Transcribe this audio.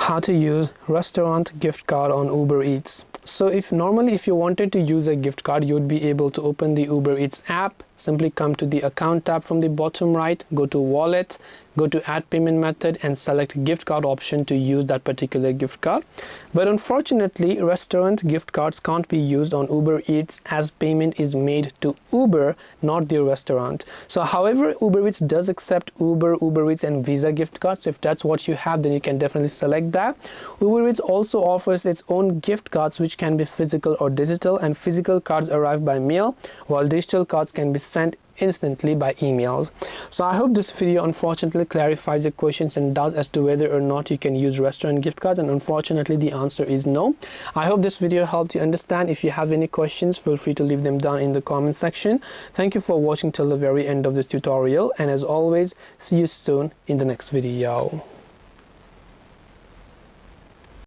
How to use restaurant gift card on Uber Eats. So if you wanted to use a gift card, you would be able to open the Uber Eats app, simply come to the account tab from the bottom right, go to wallet, go to add payment method and select gift card option to use that particular gift card. But unfortunately, restaurant gift cards can't be used on Uber Eats as payment is made to Uber, not the restaurant. So however, Uber Eats does accept Uber Eats and Visa gift cards. So if that's what you have, then you can definitely select that. Uber Eats also offers its own gift cards which can be physical or digital, and physical cards arrive by mail while digital cards can be sent instantly by emails. So I hope this video unfortunately clarifies the questions and doubts as to whether or not you can use restaurant gift cards, and unfortunately the answer is no. I hope this video helped you understand. If you have any questions, feel free to leave them down in the comment section. Thank you for watching till the very end of this tutorial, and as always, see you soon in the next video.